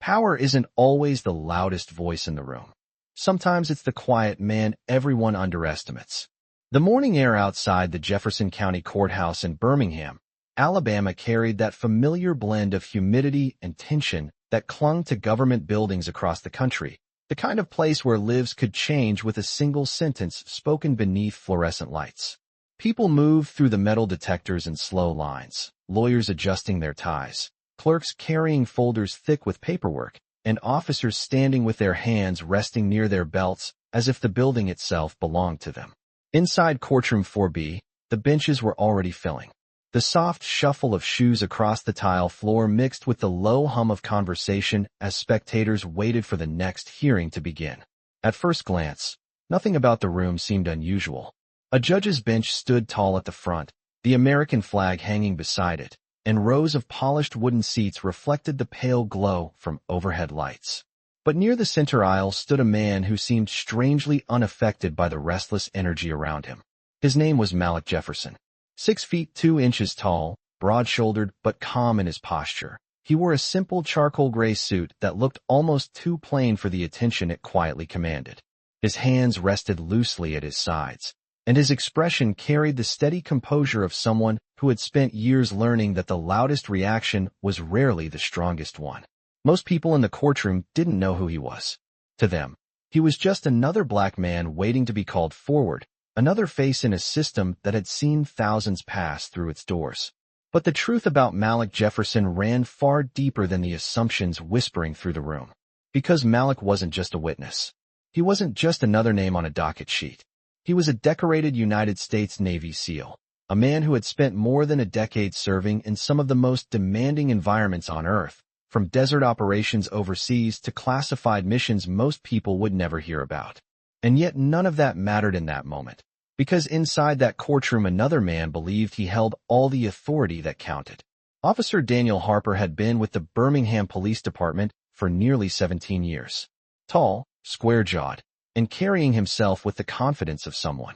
Power isn't always the loudest voice in the room. Sometimes it's the quiet man everyone underestimates. The morning air outside the Jefferson County Courthouse in Birmingham, Alabama carried that familiar blend of humidity and tension that clung to government buildings across the country, the kind of place where lives could change with a single sentence spoken beneath fluorescent lights. People moved through the metal detectors in slow lines, lawyers adjusting their ties, clerks carrying folders thick with paperwork, and officers standing with their hands resting near their belts as if the building itself belonged to them. Inside courtroom 4B, the benches were already filling. The soft shuffle of shoes across the tile floor mixed with the low hum of conversation as spectators waited for the next hearing to begin. At first glance, nothing about the room seemed unusual. A judge's bench stood tall at the front, the American flag hanging beside it, and rows of polished wooden seats reflected the pale glow from overhead lights. But near the center aisle stood a man who seemed strangely unaffected by the restless energy around him. His name was Malik Jefferson. 6 feet 2 inches tall, broad-shouldered but calm in his posture. He wore a simple charcoal gray suit that looked almost too plain for the attention it quietly commanded. His hands rested loosely at his sides, and his expression carried the steady composure of someone who had spent years learning that the loudest reaction was rarely the strongest one. Most people in the courtroom didn't know who he was. To them, he was just another black man waiting to be called forward, another face in a system that had seen thousands pass through its doors. But the truth about Malik Jefferson ran far deeper than the assumptions whispering through the room. Because Malik wasn't just a witness. He wasn't just another name on a docket sheet. He was a decorated United States Navy SEAL, a man who had spent more than a decade serving in some of the most demanding environments on Earth, from desert operations overseas to classified missions most people would never hear about. And yet none of that mattered in that moment, because inside that courtroom another man believed he held all the authority that counted. Officer Daniel Harper had been with the Birmingham Police Department for nearly 17 years. Tall, square-jawed, and carrying himself with the confidence of someone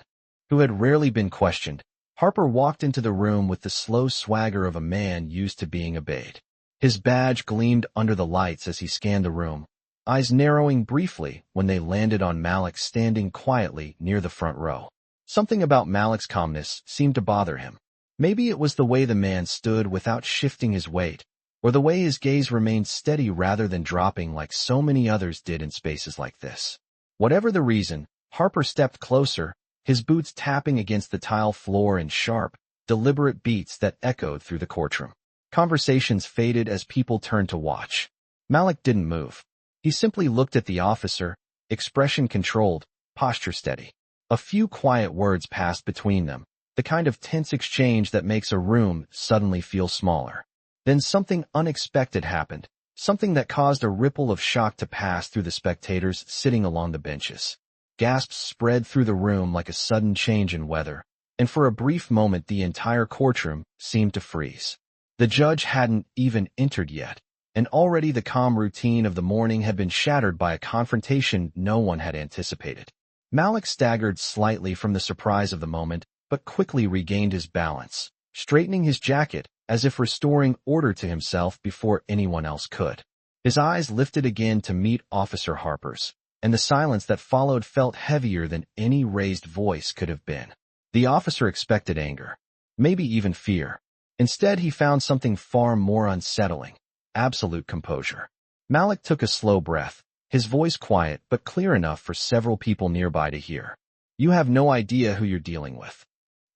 who had rarely been questioned, Harper walked into the room with the slow swagger of a man used to being obeyed. His badge gleamed under the lights as he scanned the room, eyes narrowing briefly when they landed on Malik standing quietly near the front row. Something about Malik's calmness seemed to bother him. Maybe it was the way the man stood without shifting his weight, or the way his gaze remained steady rather than dropping like so many others did in spaces like this. Whatever the reason, Harper stepped closer, his boots tapping against the tile floor in sharp, deliberate beats that echoed through the courtroom. Conversations faded as people turned to watch. Malik didn't move. He simply looked at the officer, expression controlled, posture steady. A few quiet words passed between them, the kind of tense exchange that makes a room suddenly feel smaller. Then something unexpected happened, something that caused a ripple of shock to pass through the spectators sitting along the benches. Gasps spread through the room like a sudden change in weather, and for a brief moment the entire courtroom seemed to freeze. The judge hadn't even entered yet, and already the calm routine of the morning had been shattered by a confrontation no one had anticipated. Malik staggered slightly from the surprise of the moment, but quickly regained his balance, straightening his jacket as if restoring order to himself before anyone else could. His eyes lifted again to meet Officer Harper's, and the silence that followed felt heavier than any raised voice could have been. The officer expected anger, maybe even fear. Instead, he found something far more unsettling: absolute composure. Malik took a slow breath, his voice quiet but clear enough for several people nearby to hear. "You have no idea who you're dealing with."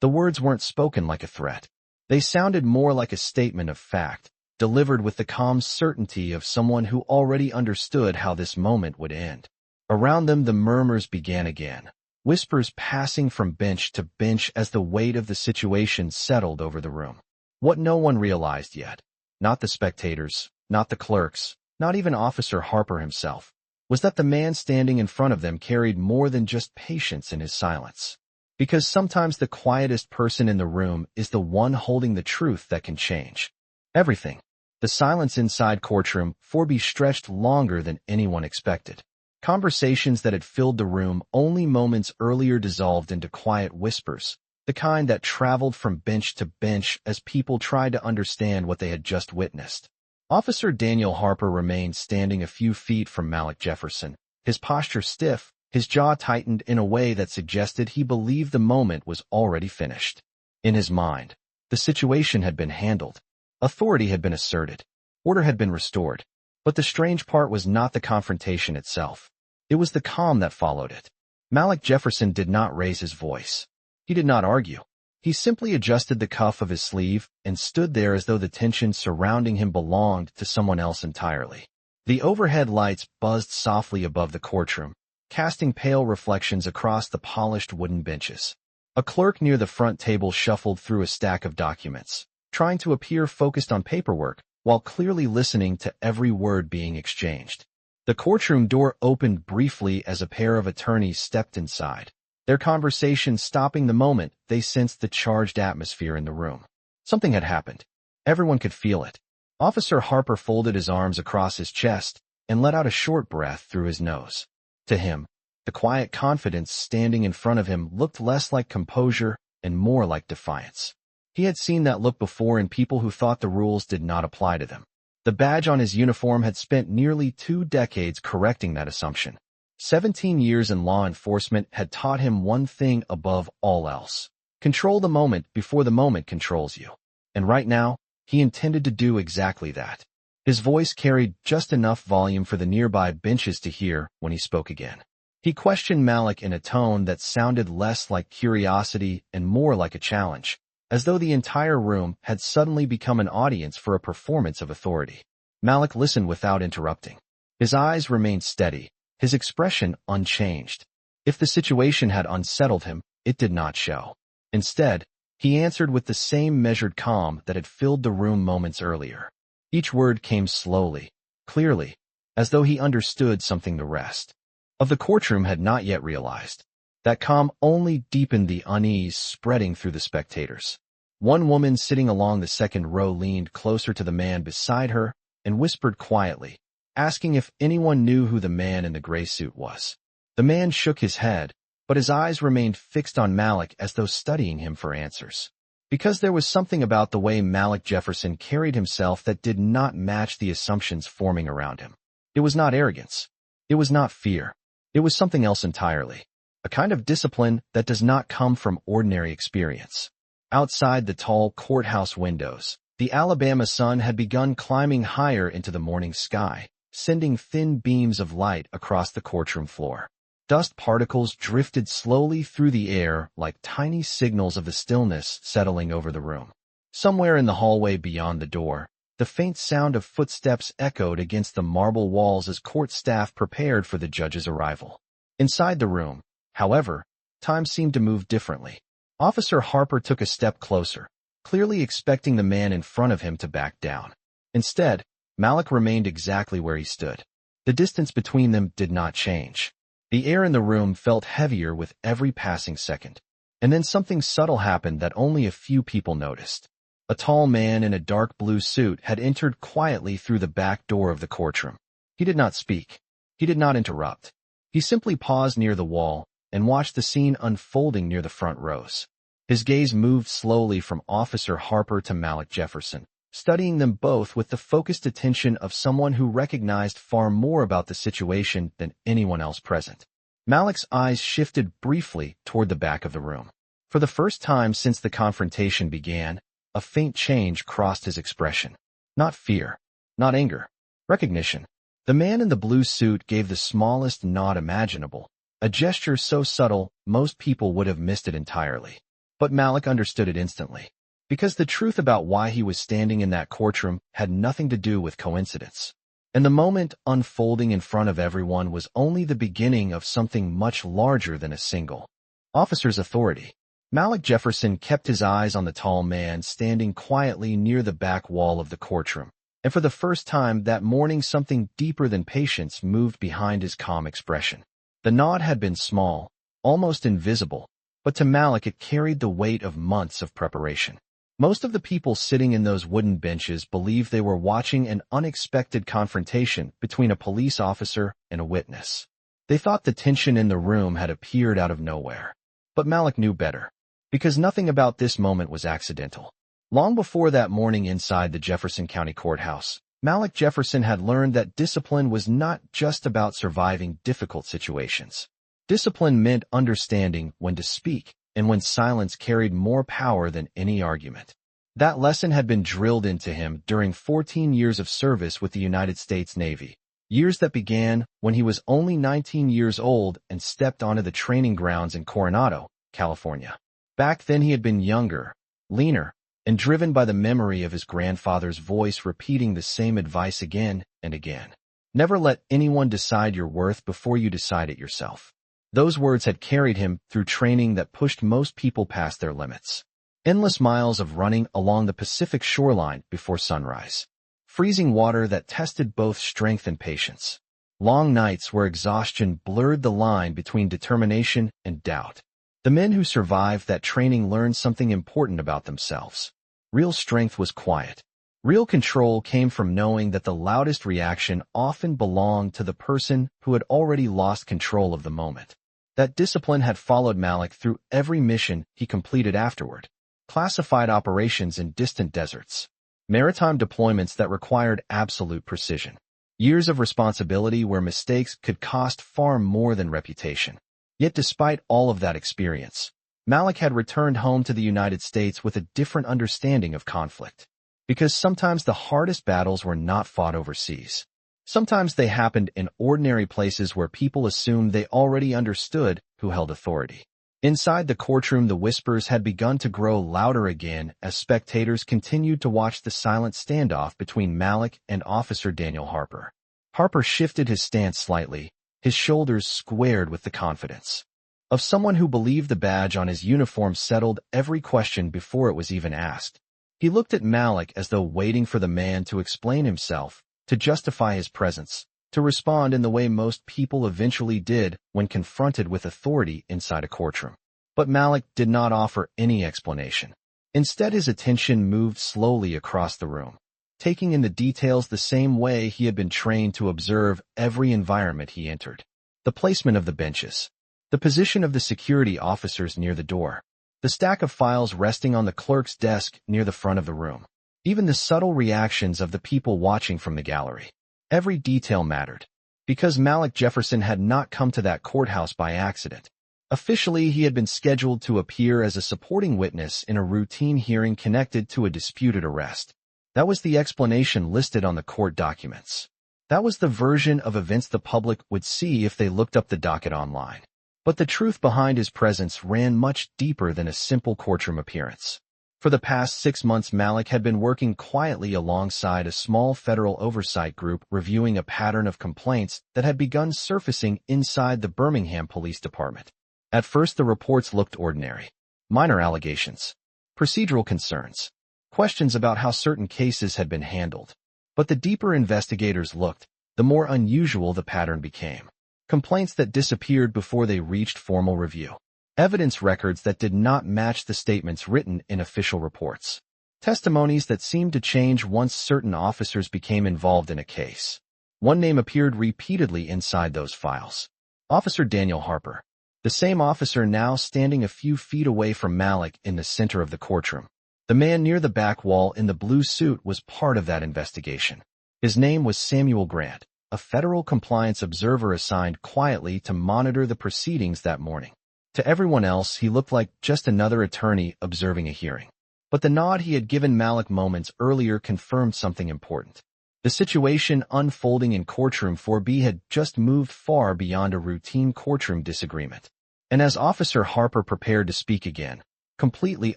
The words weren't spoken like a threat. They sounded more like a statement of fact, delivered with the calm certainty of someone who already understood how this moment would end. Around them the murmurs began again, whispers passing from bench to bench as the weight of the situation settled over the room. What no one realized yet, not the spectators, not the clerks, not even Officer Harper himself, was that the man standing in front of them carried more than just patience in his silence. Because sometimes the quietest person in the room is the one holding the truth that can change everything. The silence inside courtroom 4B stretched longer than anyone expected. Conversations that had filled the room only moments earlier dissolved into quiet whispers, the kind that traveled from bench to bench as people tried to understand what they had just witnessed. Officer Daniel Harper remained standing a few feet from Malik Jefferson, his posture stiff, his jaw tightened in a way that suggested he believed the moment was already finished. In his mind, the situation had been handled. Authority had been asserted. Order had been restored. But the strange part was not the confrontation itself. It was the calm that followed it. Malik Jefferson did not raise his voice. He did not argue. He simply adjusted the cuff of his sleeve and stood there as though the tension surrounding him belonged to someone else entirely. The overhead lights buzzed softly above the courtroom, casting pale reflections across the polished wooden benches. A clerk near the front table shuffled through a stack of documents, trying to appear focused on paperwork while clearly listening to every word being exchanged. The courtroom door opened briefly as a pair of attorneys stepped inside, their conversation stopping the moment they sensed the charged atmosphere in the room. Something had happened. Everyone could feel it. Officer Harper folded his arms across his chest and let out a short breath through his nose. To him, the quiet confidence standing in front of him looked less like composure and more like defiance. He had seen that look before in people who thought the rules did not apply to them. The badge on his uniform had spent nearly 2 decades correcting that assumption. 17 years in law enforcement had taught him one thing above all else: control the moment before the moment controls you. And right now, he intended to do exactly that. His voice carried just enough volume for the nearby benches to hear when he spoke again. He questioned Malik in a tone that sounded less like curiosity and more like a challenge, as though the entire room had suddenly become an audience for a performance of authority. Malik listened without interrupting. His eyes remained steady, his expression unchanged. If the situation had unsettled him, it did not show. Instead, he answered with the same measured calm that had filled the room moments earlier. Each word came slowly, clearly, as though he understood something the rest of the courtroom had not yet realized. That calm only deepened the unease spreading through the spectators. One woman sitting along the second row leaned closer to the man beside her and whispered quietly, asking if anyone knew who the man in the gray suit was. The man shook his head, but his eyes remained fixed on Malik as though studying him for answers. Because there was something about the way Malik Jefferson carried himself that did not match the assumptions forming around him. It was not arrogance. It was not fear. It was something else entirely. A kind of discipline that does not come from ordinary experience. Outside the tall courthouse windows, the Alabama sun had begun climbing higher into the morning sky, sending thin beams of light across the courtroom floor. Dust particles drifted slowly through the air like tiny signals of the stillness settling over the room. Somewhere in the hallway beyond the door, the faint sound of footsteps echoed against the marble walls as court staff prepared for the judge's arrival. Inside the room, however, time seemed to move differently. Officer Harper took a step closer, clearly expecting the man in front of him to back down. Instead, Malik remained exactly where he stood. The distance between them did not change. The air in the room felt heavier with every passing second. And then something subtle happened that only a few people noticed. A tall man in a dark blue suit had entered quietly through the back door of the courtroom. He did not speak. He did not interrupt. He simply paused near the wall and watched the scene unfolding near the front rows. His gaze moved slowly from Officer Harper to Malik Jefferson, studying them both with the focused attention of someone who recognized far more about the situation than anyone else present. Malik's eyes shifted briefly toward the back of the room. For the first time since the confrontation began, a faint change crossed his expression. Not fear, not anger, recognition. The man in the blue suit gave the smallest nod imaginable, a gesture so subtle most people would have missed it entirely. But Malik understood it instantly, because the truth about why he was standing in that courtroom had nothing to do with coincidence. And the moment unfolding in front of everyone was only the beginning of something much larger than a single officer's authority. Malik Jefferson kept his eyes on the tall man standing quietly near the back wall of the courtroom, and for the first time that morning something deeper than patience moved behind his calm expression. The nod had been small, almost invisible, but to Malik it carried the weight of months of preparation. Most of the people sitting in those wooden benches believed they were watching an unexpected confrontation between a police officer and a witness. They thought the tension in the room had appeared out of nowhere. But Malik knew better, because nothing about this moment was accidental. Long before that morning inside the Jefferson County Courthouse, Malik Jefferson had learned that discipline was not just about surviving difficult situations. Discipline meant understanding when to speak and when silence carried more power than any argument. That lesson had been drilled into him during 14 years of service with the United States Navy, years that began when he was only 19 years old and stepped onto the training grounds in Coronado, California. Back then he had been younger, leaner, and driven by the memory of his grandfather's voice repeating the same advice again and again. Never let anyone decide your worth before you decide it yourself. Those words had carried him through training that pushed most people past their limits. Endless miles of running along the Pacific shoreline before sunrise. Freezing water that tested both strength and patience. Long nights where exhaustion blurred the line between determination and doubt. The men who survived that training learned something important about themselves. Real strength was quiet. Real control came from knowing that the loudest reaction often belonged to the person who had already lost control of the moment. That discipline had followed Malik through every mission he completed afterward. Classified operations in distant deserts. Maritime deployments that required absolute precision. Years of responsibility where mistakes could cost far more than reputation. Yet despite all of that experience, Malik had returned home to the United States with a different understanding of conflict. Because sometimes the hardest battles were not fought overseas. Sometimes they happened in ordinary places where people assumed they already understood who held authority. Inside the courtroom, the whispers had begun to grow louder again as spectators continued to watch the silent standoff between Malik and Officer Daniel Harper. Harper shifted his stance slightly, his shoulders squared with the confidence of someone who believed the badge on his uniform settled every question before it was even asked. He looked at Malik as though waiting for the man to explain himself, to justify his presence, to respond in the way most people eventually did when confronted with authority inside a courtroom. But Malik did not offer any explanation. Instead, his attention moved slowly across the room, taking in the details the same way he had been trained to observe every environment he entered. The placement of the benches, the position of the security officers near the door, the stack of files resting on the clerk's desk near the front of the room, even the subtle reactions of the people watching from the gallery. Every detail mattered, because Malik Jefferson had not come to that courthouse by accident. Officially, he had been scheduled to appear as a supporting witness in a routine hearing connected to a disputed arrest. That was the explanation listed on the court documents. That was the version of events the public would see if they looked up the docket online. But the truth behind his presence ran much deeper than a simple courtroom appearance. For the past 6 months, Malik had been working quietly alongside a small federal oversight group reviewing a pattern of complaints that had begun surfacing inside the Birmingham Police Department. At first, the reports looked ordinary. Minor allegations, procedural concerns, questions about how certain cases had been handled. But the deeper investigators looked, the more unusual the pattern became. Complaints that disappeared before they reached formal review. Evidence records that did not match the statements written in official reports. Testimonies that seemed to change once certain officers became involved in a case. One name appeared repeatedly inside those files. Officer Daniel Harper. The same officer now standing a few feet away from Malik in the center of the courtroom. The man near the back wall in the blue suit was part of that investigation. His name was Samuel Grant, a federal compliance observer assigned quietly to monitor the proceedings that morning. To everyone else, he looked like just another attorney observing a hearing. But the nod he had given Malik moments earlier confirmed something important. The situation unfolding in courtroom 4B had just moved far beyond a routine courtroom disagreement. And as Officer Harper prepared to speak again, completely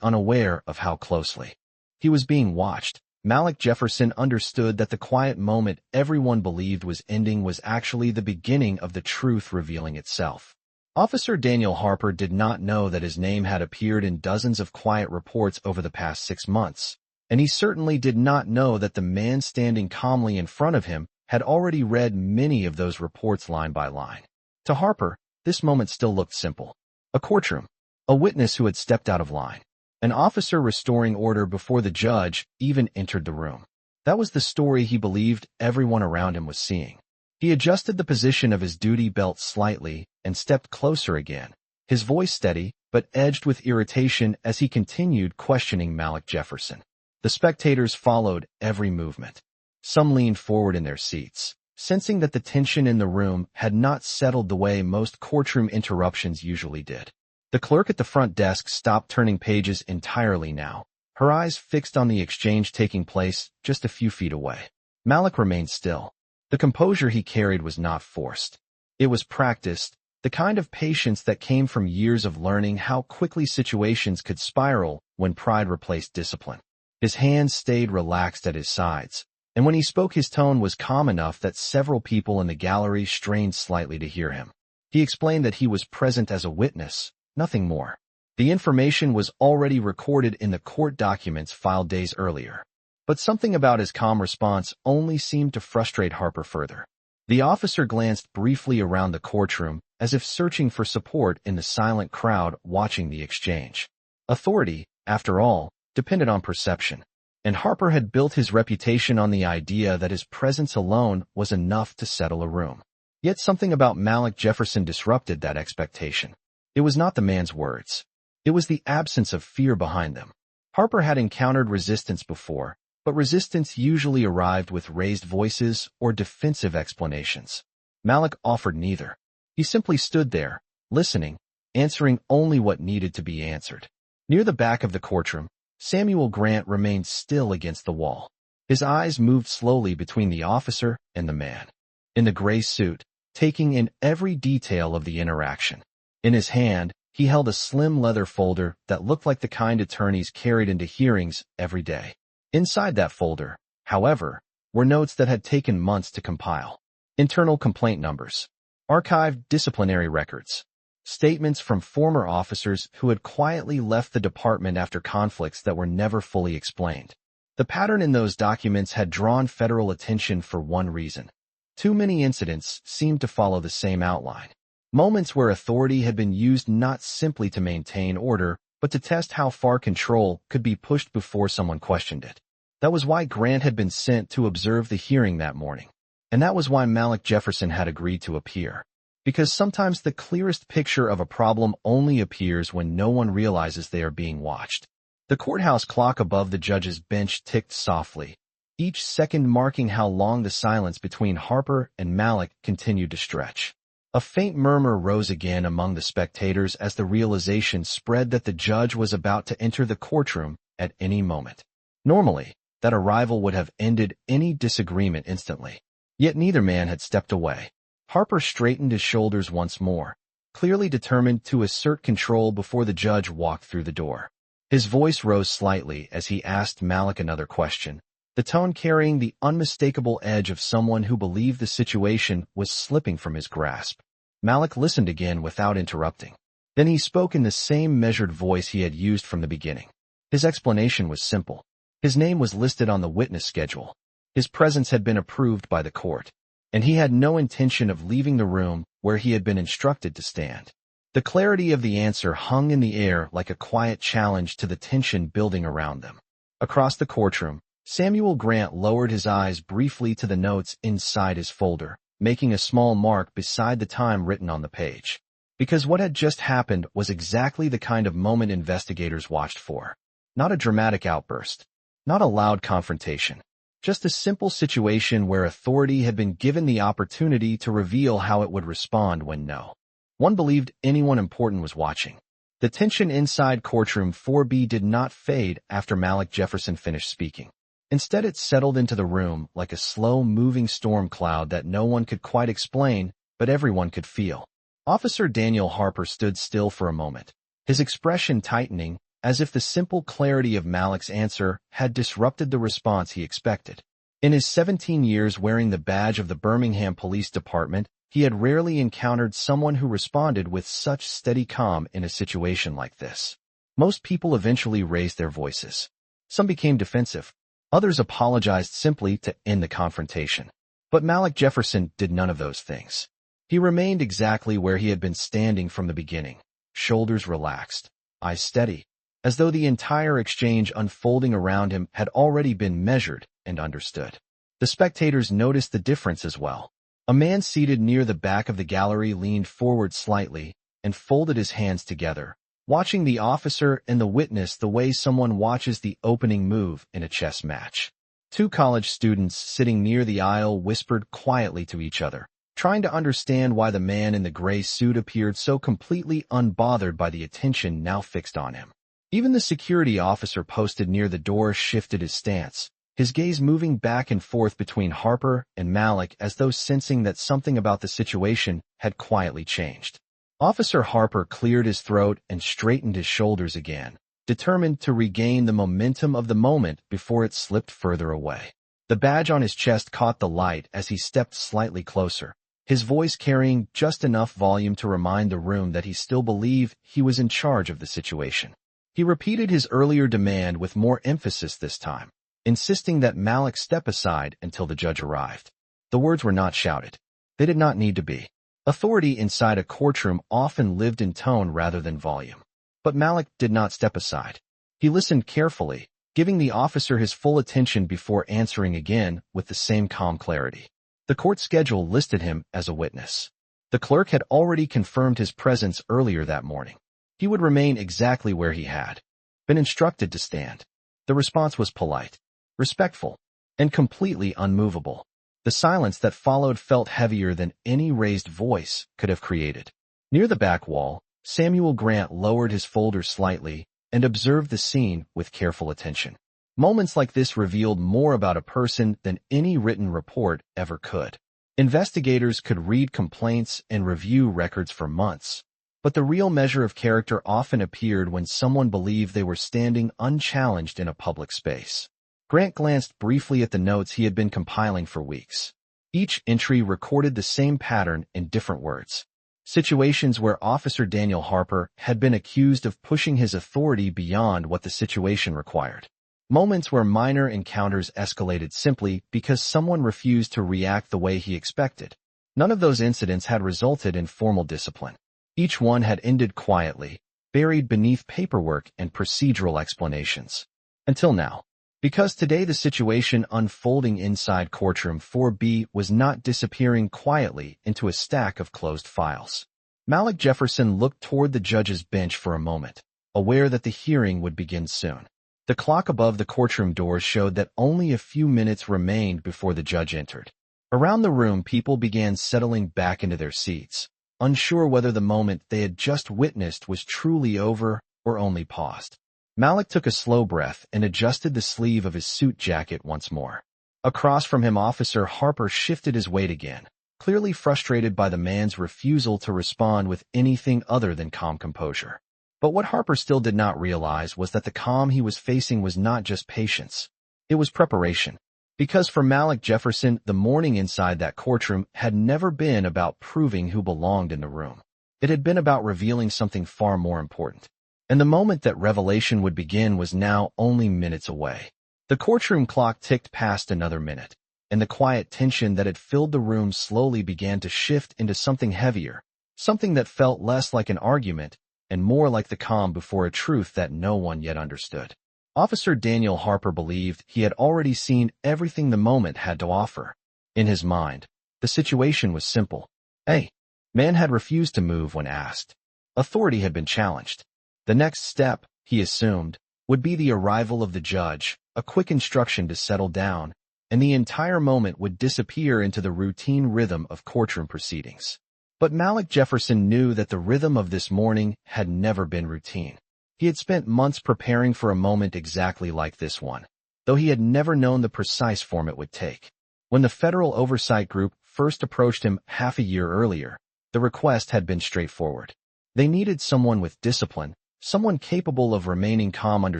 unaware of how closely he was being watched, Malik Jefferson understood that the quiet moment everyone believed was ending was actually the beginning of the truth revealing itself. Officer Daniel Harper did not know that his name had appeared in dozens of quiet reports over the past 6 months, and he certainly did not know that the man standing calmly in front of him had already read many of those reports line by line. To Harper, this moment still looked simple. A courtroom, a witness who had stepped out of line, an officer restoring order before the judge even entered the room. That was the story he believed everyone around him was seeing. He adjusted the position of his duty belt slightly and stepped closer again, his voice steady but edged with irritation as he continued questioning Malik Jefferson. The spectators followed every movement. Some leaned forward in their seats, sensing that the tension in the room had not settled the way most courtroom interruptions usually did. The clerk at the front desk stopped turning pages entirely now, her eyes fixed on the exchange taking place just a few feet away. Malik remained still. The composure he carried was not forced. It was practiced, the kind of patience that came from years of learning how quickly situations could spiral when pride replaced discipline. His hands stayed relaxed at his sides, and when he spoke his tone was calm enough that several people in the gallery strained slightly to hear him. He explained that he was present as a witness, nothing more. The information was already recorded in the court documents filed days earlier. But something about his calm response only seemed to frustrate Harper further. The officer glanced briefly around the courtroom, as if searching for support in the silent crowd watching the exchange. Authority, after all, depended on perception, and Harper had built his reputation on the idea that his presence alone was enough to settle a room. Yet something about Malik Jefferson disrupted that expectation. It was not the man's words. It was the absence of fear behind them. Harper had encountered resistance before, but resistance usually arrived with raised voices or defensive explanations. Malik offered neither. He simply stood there, listening, answering only what needed to be answered. Near the back of the courtroom, Samuel Grant remained still against the wall. His eyes moved slowly between the officer and the man in the gray suit, taking in every detail of the interaction. In his hand, he held a slim leather folder that looked like the kind attorneys carried into hearings every day. Inside that folder, however, were notes that had taken months to compile. Internal complaint numbers, archived disciplinary records, statements from former officers who had quietly left the department after conflicts that were never fully explained. The pattern in those documents had drawn federal attention for one reason. Too many incidents seemed to follow the same outline. Moments where authority had been used not simply to maintain order, but to test how far control could be pushed before someone questioned it. That was why Grant had been sent to observe the hearing that morning. And that was why Malik Jefferson had agreed to appear. Because sometimes the clearest picture of a problem only appears when no one realizes they are being watched. The courthouse clock above the judge's bench ticked softly, each second marking how long the silence between Harper and Malik continued to stretch. A faint murmur rose again among the spectators as the realization spread that the judge was about to enter the courtroom at any moment. Normally, that arrival would have ended any disagreement instantly. Yet neither man had stepped away. Harper straightened his shoulders once more, clearly determined to assert control before the judge walked through the door. His voice rose slightly as he asked Malik another question, the tone carrying the unmistakable edge of someone who believed the situation was slipping from his grasp. Malik listened again without interrupting. Then he spoke in the same measured voice he had used from the beginning. His explanation was simple. His name was listed on the witness schedule. His presence had been approved by the court, and he had no intention of leaving the room where he had been instructed to stand. The clarity of the answer hung in the air like a quiet challenge to the tension building around them. Across the courtroom, Samuel Grant lowered his eyes briefly to the notes inside his folder, making a small mark beside the time written on the page. Because what had just happened was exactly the kind of moment investigators watched for. Not a dramatic outburst, not a loud confrontation. Just a simple situation where authority had been given the opportunity to reveal how it would respond when no one believed anyone important was watching. The tension inside courtroom 4B did not fade after Malik Jefferson finished speaking. Instead, it settled into the room like a slow-moving storm cloud that no one could quite explain, but everyone could feel. Officer Daniel Harper stood still for a moment, his expression tightening, as if the simple clarity of Malik's answer had disrupted the response he expected. In his 17 years wearing the badge of the Birmingham Police Department, he had rarely encountered someone who responded with such steady calm in a situation like this. Most people eventually raised their voices. Some became defensive. Others apologized simply to end the confrontation. But Malik Jefferson did none of those things. He remained exactly where he had been standing from the beginning, shoulders relaxed, eyes steady, as though the entire exchange unfolding around him had already been measured and understood. The spectators noticed the difference as well. A man seated near the back of the gallery leaned forward slightly and folded his hands together, watching the officer and the witness the way someone watches the opening move in a chess match. Two college students sitting near the aisle whispered quietly to each other, trying to understand why the man in the gray suit appeared so completely unbothered by the attention now fixed on him. Even the security officer posted near the door shifted his stance, his gaze moving back and forth between Harper and Malik as though sensing that something about the situation had quietly changed. Officer Harper cleared his throat and straightened his shoulders again, determined to regain the momentum of the moment before it slipped further away. The badge on his chest caught the light as he stepped slightly closer, his voice carrying just enough volume to remind the room that he still believed he was in charge of the situation. He repeated his earlier demand with more emphasis this time, insisting that Malik step aside until the judge arrived. The words were not shouted. They did not need to be. Authority inside a courtroom often lived in tone rather than volume. But Malik did not step aside. He listened carefully, giving the officer his full attention before answering again with the same calm clarity. The court schedule listed him as a witness. The clerk had already confirmed his presence earlier that morning. He would remain exactly where he had been instructed to stand. The response was polite, respectful, and completely unmovable. The silence that followed felt heavier than any raised voice could have created. Near the back wall, Samuel Grant lowered his folder slightly and observed the scene with careful attention. Moments like this revealed more about a person than any written report ever could. Investigators could read complaints and review records for months, but the real measure of character often appeared when someone believed they were standing unchallenged in a public space. Grant glanced briefly at the notes he had been compiling for weeks. Each entry recorded the same pattern in different words. Situations where Officer Daniel Harper had been accused of pushing his authority beyond what the situation required. Moments where minor encounters escalated simply because someone refused to react the way he expected. None of those incidents had resulted in formal discipline. Each one had ended quietly, buried beneath paperwork and procedural explanations. Until now. Because today the situation unfolding inside courtroom 4B was not disappearing quietly into a stack of closed files. Malik Jefferson looked toward the judge's bench for a moment, aware that the hearing would begin soon. The clock above the courtroom doors showed that only a few minutes remained before the judge entered. Around the room, people began settling back into their seats, unsure whether the moment they had just witnessed was truly over or only paused. Malik took a slow breath and adjusted the sleeve of his suit jacket once more. Across from him, Officer Harper shifted his weight again, clearly frustrated by the man's refusal to respond with anything other than calm composure. But what Harper still did not realize was that the calm he was facing was not just patience. It was preparation. Because for Malik Jefferson, the morning inside that courtroom had never been about proving who belonged in the room. It had been about revealing something far more important. And the moment that revelation would begin was now only minutes away. The courtroom clock ticked past another minute, and the quiet tension that had filled the room slowly began to shift into something heavier, something that felt less like an argument and more like the calm before a truth that no one yet understood. Officer Daniel Harper believed he had already seen everything the moment had to offer. In his mind, the situation was simple. A man had refused to move when asked. Authority had been challenged. The next step, he assumed, would be the arrival of the judge, a quick instruction to settle down, and the entire moment would disappear into the routine rhythm of courtroom proceedings. But Malik Jefferson knew that the rhythm of this morning had never been routine. He had spent months preparing for a moment exactly like this one, though he had never known the precise form it would take. When the Federal Oversight Group first approached him half a year earlier, the request had been straightforward. They needed someone with discipline, someone capable of remaining calm under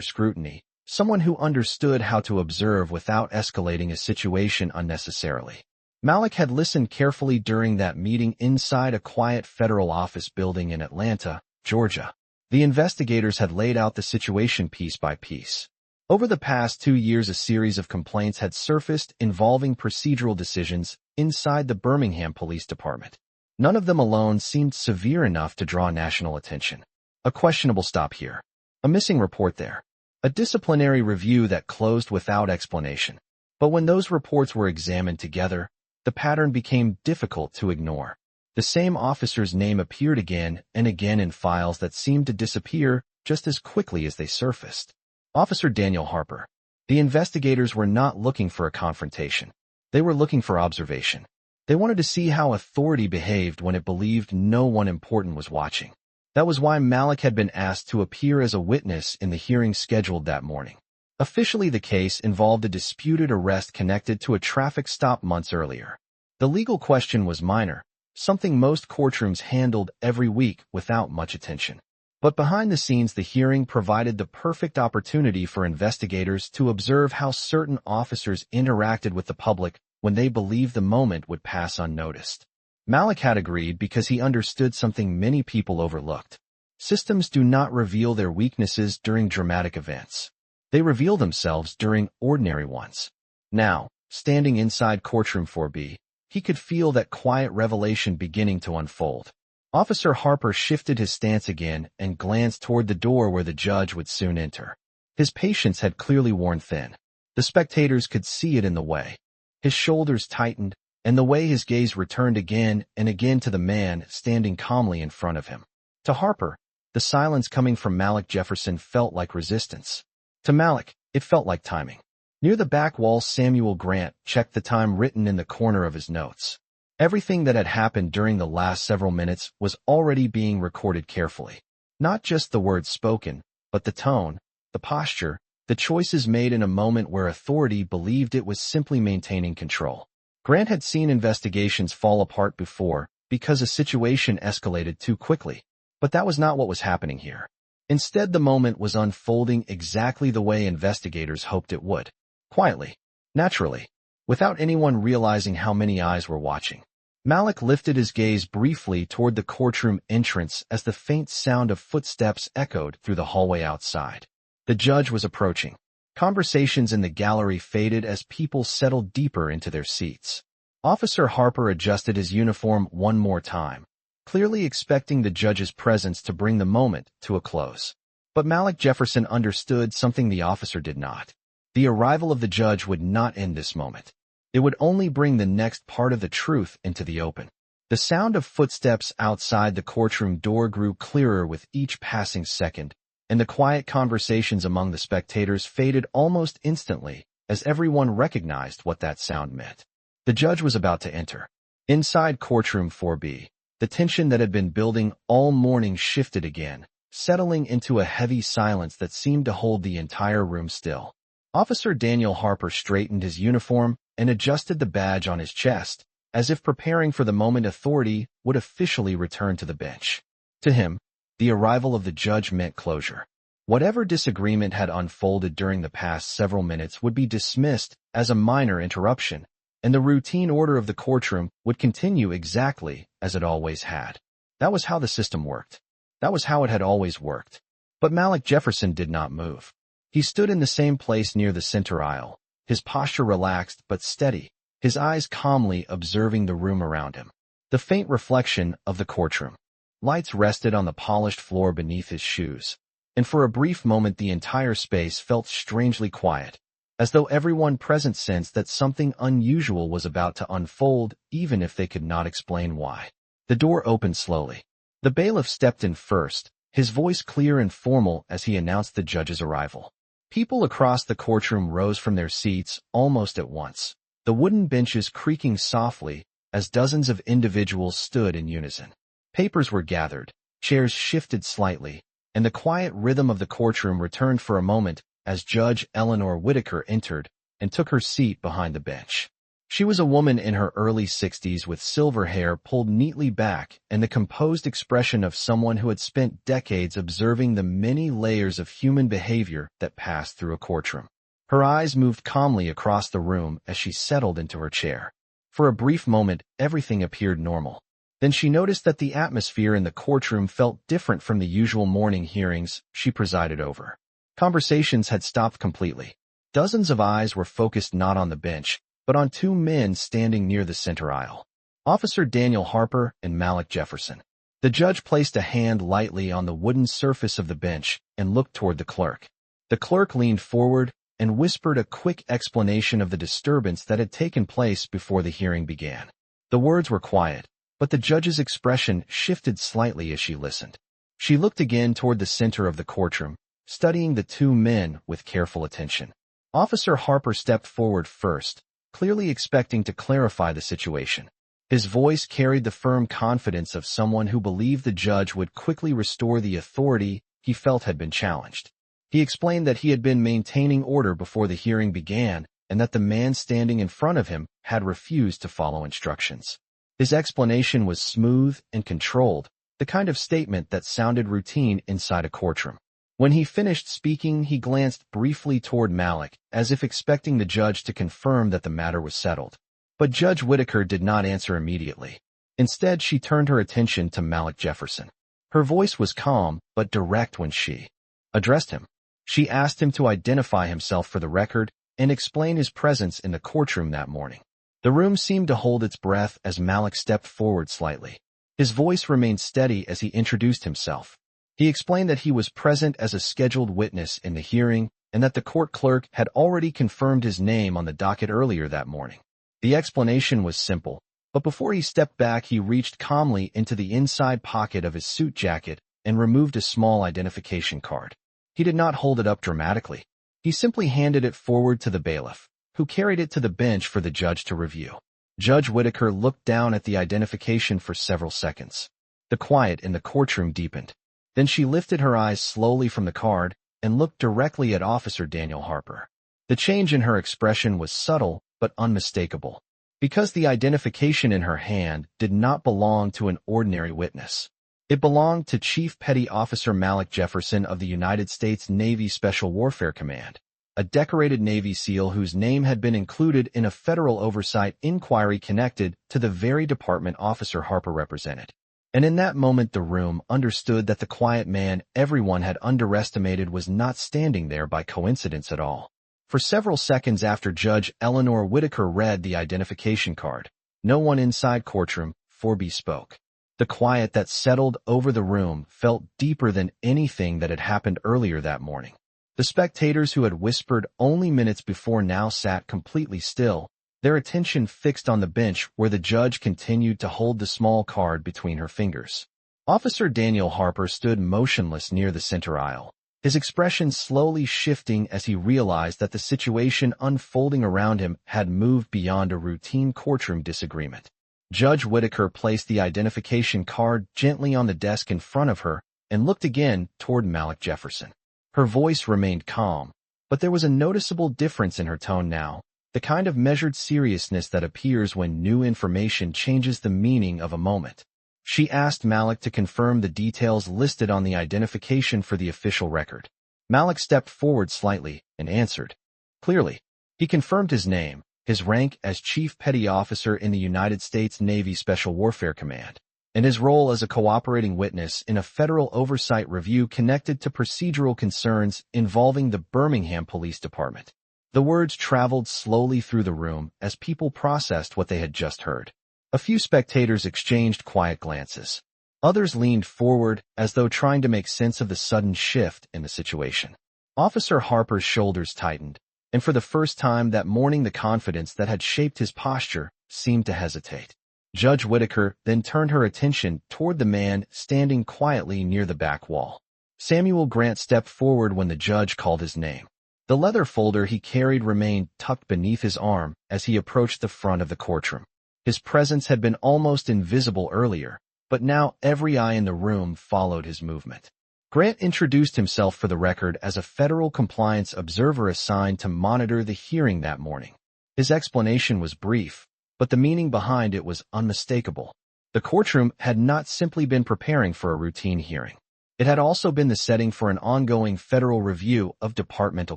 scrutiny, someone who understood how to observe without escalating a situation unnecessarily. Malik had listened carefully during that meeting inside a quiet federal office building in Atlanta, Georgia. The investigators had laid out the situation piece by piece. Over the past 2 years, a series of complaints had surfaced involving procedural decisions inside the Birmingham Police Department. None of them alone seemed severe enough to draw national attention. A questionable stop here. A missing report there. A disciplinary review that closed without explanation. But when those reports were examined together, the pattern became difficult to ignore. The same officer's name appeared again and again in files that seemed to disappear just as quickly as they surfaced. Officer Daniel Harper. The investigators were not looking for a confrontation. They were looking for observation. They wanted to see how authority behaved when it believed no one important was watching. That was why Malik had been asked to appear as a witness in the hearing scheduled that morning. Officially, the case involved a disputed arrest connected to a traffic stop months earlier. The legal question was minor, something most courtrooms handled every week without much attention. But behind the scenes, the hearing provided the perfect opportunity for investigators to observe how certain officers interacted with the public when they believed the moment would pass unnoticed. Malik had agreed because he understood something many people overlooked. Systems do not reveal their weaknesses during dramatic events. They reveal themselves during ordinary ones. Now, standing inside courtroom 4B, he could feel that quiet revelation beginning to unfold. Officer Harper shifted his stance again and glanced toward the door where the judge would soon enter. His patience had clearly worn thin. The spectators could see it in the way. His shoulders tightened, and the way his gaze returned again and again to the man standing calmly in front of him. To Harper, the silence coming from Malik Jefferson felt like resistance. To Malik, it felt like timing. Near the back wall, Samuel Grant checked the time written in the corner of his notes. Everything that had happened during the last several minutes was already being recorded carefully. Not just the words spoken, but the tone, the posture, the choices made in a moment where authority believed it was simply maintaining control. Grant had seen investigations fall apart before because a situation escalated too quickly. But that was not what was happening here. Instead, the moment was unfolding exactly the way investigators hoped it would. Quietly, naturally, without anyone realizing how many eyes were watching. Malik lifted his gaze briefly toward the courtroom entrance as the faint sound of footsteps echoed through the hallway outside. The judge was approaching. Conversations in the gallery faded as people settled deeper into their seats. Officer Harper adjusted his uniform one more time, clearly expecting the judge's presence to bring the moment to a close. But Malik Jefferson understood something the officer did not. The arrival of the judge would not end this moment. It would only bring the next part of the truth into the open. The sound of footsteps outside the courtroom door grew clearer with each passing second, and the quiet conversations among the spectators faded almost instantly as everyone recognized what that sound meant. The judge was about to enter. Inside courtroom 4B, the tension that had been building all morning shifted again, settling into a heavy silence that seemed to hold the entire room still. Officer Daniel Harper straightened his uniform and adjusted the badge on his chest, as if preparing for the moment authority would officially return to the bench. To him, the arrival of the judge meant closure. Whatever disagreement had unfolded during the past several minutes would be dismissed as a minor interruption, and the routine order of the courtroom would continue exactly as it always had. That was how the system worked. That was how it had always worked. But Malik Jefferson did not move. He stood in the same place near the center aisle, his posture relaxed but steady, his eyes calmly observing the room around him. The faint reflection of the courtroom. Lights rested on the polished floor beneath his shoes, and for a brief moment the entire space felt strangely quiet, as though everyone present sensed that something unusual was about to unfold, even if they could not explain why. The door opened slowly. The bailiff stepped in first, his voice clear and formal as he announced the judge's arrival. People across the courtroom rose from their seats almost at once, the wooden benches creaking softly as dozens of individuals stood in unison. Papers were gathered, chairs shifted slightly, and the quiet rhythm of the courtroom returned for a moment as Judge Eleanor Whitaker entered and took her seat behind the bench. She was a woman in her early 60s with silver hair pulled neatly back and the composed expression of someone who had spent decades observing the many layers of human behavior that passed through a courtroom. Her eyes moved calmly across the room as she settled into her chair. For a brief moment, everything appeared normal. Then she noticed that the atmosphere in the courtroom felt different from the usual morning hearings she presided over. Conversations had stopped completely. Dozens of eyes were focused not on the bench, but on two men standing near the center aisle. Officer Daniel Harper and Malik Jefferson. The judge placed a hand lightly on the wooden surface of the bench and looked toward the clerk. The clerk leaned forward and whispered a quick explanation of the disturbance that had taken place before the hearing began. The words were quiet, but the judge's expression shifted slightly as she listened. She looked again toward the center of the courtroom, studying the two men with careful attention. Officer Harper stepped forward first, clearly expecting to clarify the situation. His voice carried the firm confidence of someone who believed the judge would quickly restore the authority he felt had been challenged. He explained that he had been maintaining order before the hearing began and that the man standing in front of him had refused to follow instructions. His explanation was smooth and controlled, the kind of statement that sounded routine inside a courtroom. When he finished speaking, he glanced briefly toward Malik, as if expecting the judge to confirm that the matter was settled. But Judge Whitaker did not answer immediately. Instead, she turned her attention to Malik Jefferson. Her voice was calm but direct when she addressed him. She asked him to identify himself for the record and explain his presence in the courtroom that morning. The room seemed to hold its breath as Malik stepped forward slightly. His voice remained steady as he introduced himself. He explained that he was present as a scheduled witness in the hearing and that the court clerk had already confirmed his name on the docket earlier that morning. The explanation was simple, but before he stepped back, he reached calmly into the inside pocket of his suit jacket and removed a small identification card. He did not hold it up dramatically. He simply handed it forward to the bailiff, who carried it to the bench for the judge to review. Judge Whitaker looked down at the identification for several seconds. The quiet in the courtroom deepened. Then she lifted her eyes slowly from the card and looked directly at Officer Daniel Harper. The change in her expression was subtle but unmistakable, because the identification in her hand did not belong to an ordinary witness. It belonged to Chief Petty Officer Malik Jefferson of the United States Navy Special Warfare Command, a decorated Navy SEAL whose name had been included in a federal oversight inquiry connected to the very department Officer Harper represented. And in that moment the room understood that the quiet man everyone had underestimated was not standing there by coincidence at all. For several seconds after Judge Eleanor Whitaker read the identification card, no one inside courtroom 4B spoke. The quiet that settled over the room felt deeper than anything that had happened earlier that morning. The spectators who had whispered only minutes before now sat completely still, their attention fixed on the bench where the judge continued to hold the small card between her fingers. Officer Daniel Harper stood motionless near the center aisle, his expression slowly shifting as he realized that the situation unfolding around him had moved beyond a routine courtroom disagreement. Judge Whitaker placed the identification card gently on the desk in front of her and looked again toward Malik Jefferson. Her voice remained calm, but there was a noticeable difference in her tone now, the kind of measured seriousness that appears when new information changes the meaning of a moment. She asked Malik to confirm the details listed on the identification for the official record. Malik stepped forward slightly and answered. Clearly, he confirmed his name, his rank as Chief Petty Officer in the United States Navy Special Warfare Command, and his role as a cooperating witness in a federal oversight review connected to procedural concerns involving the Birmingham Police Department. The words traveled slowly through the room as people processed what they had just heard. A few spectators exchanged quiet glances. Others leaned forward as though trying to make sense of the sudden shift in the situation. Officer Harper's shoulders tightened, and for the first time that morning the confidence that had shaped his posture seemed to hesitate. Judge Whitaker then turned her attention toward the man standing quietly near the back wall. Samuel Grant stepped forward when the judge called his name. The leather folder he carried remained tucked beneath his arm as he approached the front of the courtroom. His presence had been almost invisible earlier, but now every eye in the room followed his movement. Grant introduced himself for the record as a federal compliance observer assigned to monitor the hearing that morning. His explanation was brief, but the meaning behind it was unmistakable. The courtroom had not simply been preparing for a routine hearing. It had also been the setting for an ongoing federal review of departmental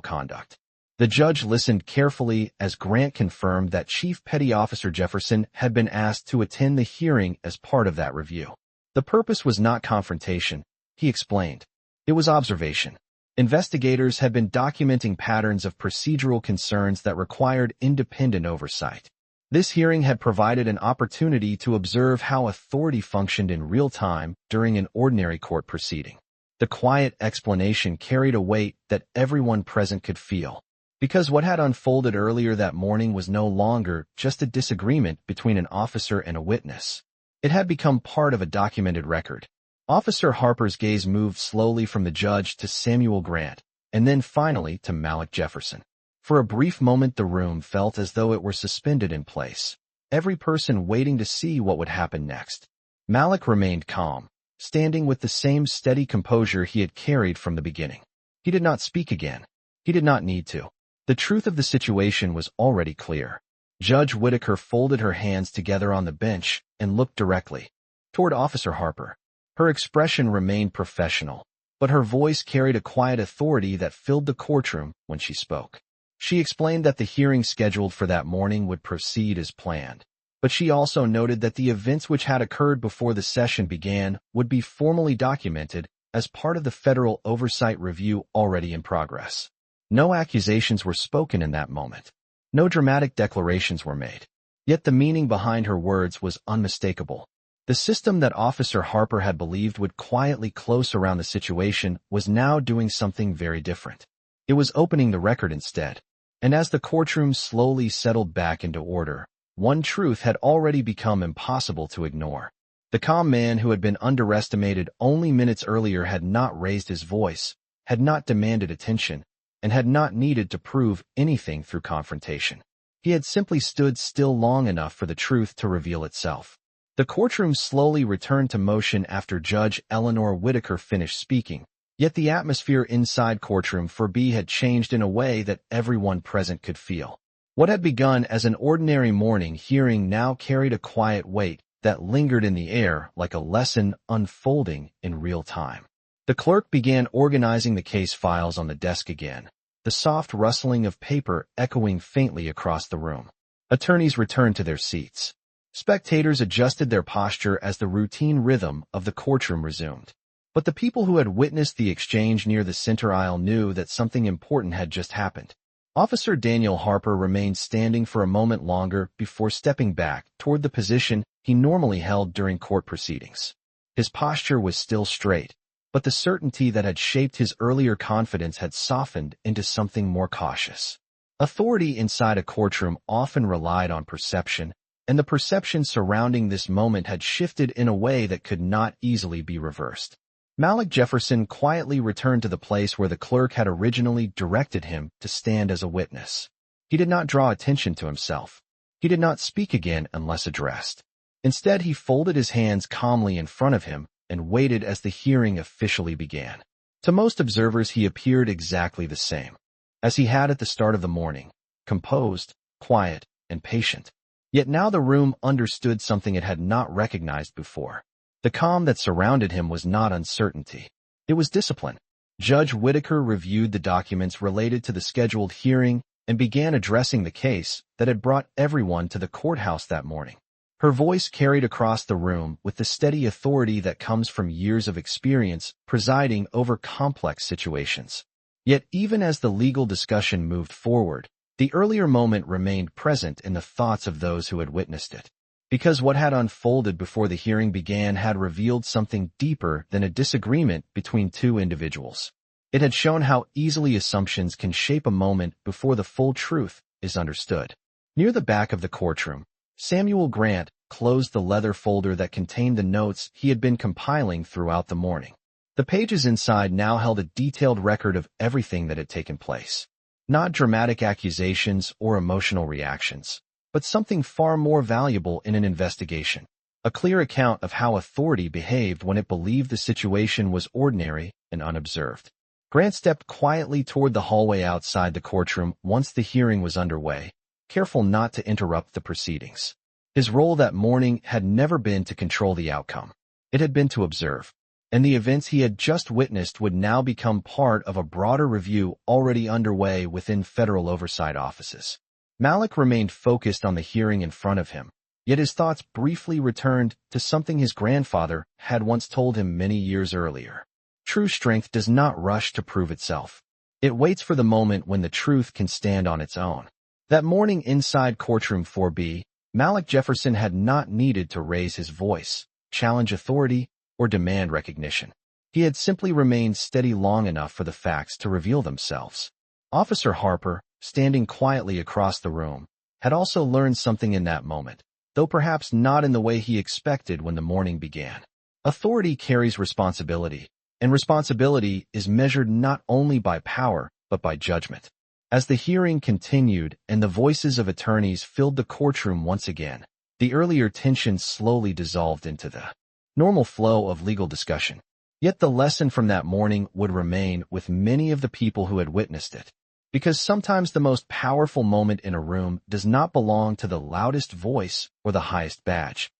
conduct. The judge listened carefully as Grant confirmed that Chief Petty Officer Jefferson had been asked to attend the hearing as part of that review. The purpose was not confrontation, he explained. It was observation. Investigators had been documenting patterns of procedural concerns that required independent oversight. This hearing had provided an opportunity to observe how authority functioned in real time during an ordinary court proceeding. The quiet explanation carried a weight that everyone present could feel, because what had unfolded earlier that morning was no longer just a disagreement between an officer and a witness. It had become part of a documented record. Officer Harper's gaze moved slowly from the judge to Samuel Grant, and then finally to Malik Jefferson. For a brief moment the room felt as though it were suspended in place, every person waiting to see what would happen next. Malik remained calm, standing with the same steady composure he had carried from the beginning. He did not speak again. He did not need to. The truth of the situation was already clear. Judge Whitaker folded her hands together on the bench and looked directly toward Officer Harper. Her expression remained professional, but her voice carried a quiet authority that filled the courtroom when she spoke. She explained that the hearing scheduled for that morning would proceed as planned, but she also noted that the events which had occurred before the session began would be formally documented as part of the federal oversight review already in progress. No accusations were spoken in that moment. No dramatic declarations were made. Yet the meaning behind her words was unmistakable. The system that Officer Harper had believed would quietly close around the situation was now doing something very different. It was opening the record instead. And as the courtroom slowly settled back into order, one truth had already become impossible to ignore. The calm man who had been underestimated only minutes earlier had not raised his voice, had not demanded attention, and had not needed to prove anything through confrontation. He had simply stood still long enough for the truth to reveal itself. The courtroom slowly returned to motion after Judge Eleanor Whitaker finished speaking, yet the atmosphere inside courtroom 4B had changed in a way that everyone present could feel. What had begun as an ordinary morning hearing now carried a quiet weight that lingered in the air like a lesson unfolding in real time. The clerk began organizing the case files on the desk again, the soft rustling of paper echoing faintly across the room. Attorneys returned to their seats. Spectators adjusted their posture as the routine rhythm of the courtroom resumed. But the people who had witnessed the exchange near the center aisle knew that something important had just happened. Officer Daniel Harper remained standing for a moment longer before stepping back toward the position he normally held during court proceedings. His posture was still straight, but the certainty that had shaped his earlier confidence had softened into something more cautious. Authority inside a courtroom often relied on perception, and the perception surrounding this moment had shifted in a way that could not easily be reversed. Malik Jefferson quietly returned to the place where the clerk had originally directed him to stand as a witness. He did not draw attention to himself. He did not speak again unless addressed. Instead, he folded his hands calmly in front of him and waited as the hearing officially began. To most observers, he appeared exactly the same as he had at the start of the morning, composed, quiet, and patient. Yet now the room understood something it had not recognized before. The calm that surrounded him was not uncertainty. It was discipline. Judge Whitaker reviewed the documents related to the scheduled hearing and began addressing the case that had brought everyone to the courthouse that morning. Her voice carried across the room with the steady authority that comes from years of experience presiding over complex situations. Yet even as the legal discussion moved forward, the earlier moment remained present in the thoughts of those who had witnessed it. Because what had unfolded before the hearing began had revealed something deeper than a disagreement between two individuals. It had shown how easily assumptions can shape a moment before the full truth is understood. Near the back of the courtroom, Samuel Grant closed the leather folder that contained the notes he had been compiling throughout the morning. The pages inside now held a detailed record of everything that had taken place. Not dramatic accusations or emotional reactions, but something far more valuable in an investigation. A clear account of how authority behaved when it believed the situation was ordinary and unobserved. Grant stepped quietly toward the hallway outside the courtroom once the hearing was underway, careful not to interrupt the proceedings. His role that morning had never been to control the outcome. It had been to observe, and the events he had just witnessed would now become part of a broader review already underway within federal oversight offices. Malik remained focused on the hearing in front of him, yet his thoughts briefly returned to something his grandfather had once told him many years earlier. True strength does not rush to prove itself. It waits for the moment when the truth can stand on its own. That morning inside courtroom 4B, Malik Jefferson had not needed to raise his voice, challenge authority, or demand recognition. He had simply remained steady long enough for the facts to reveal themselves. Officer Harper, standing quietly across the room, had also learned something in that moment, though perhaps not in the way he expected when the morning began. Authority carries responsibility, and responsibility is measured not only by power but by judgment. As the hearing continued and the voices of attorneys filled the courtroom once again, the earlier tension slowly dissolved into the normal flow of legal discussion. Yet the lesson from that morning would remain with many of the people who had witnessed it, because sometimes the most powerful moment in a room does not belong to the loudest voice or the highest badge.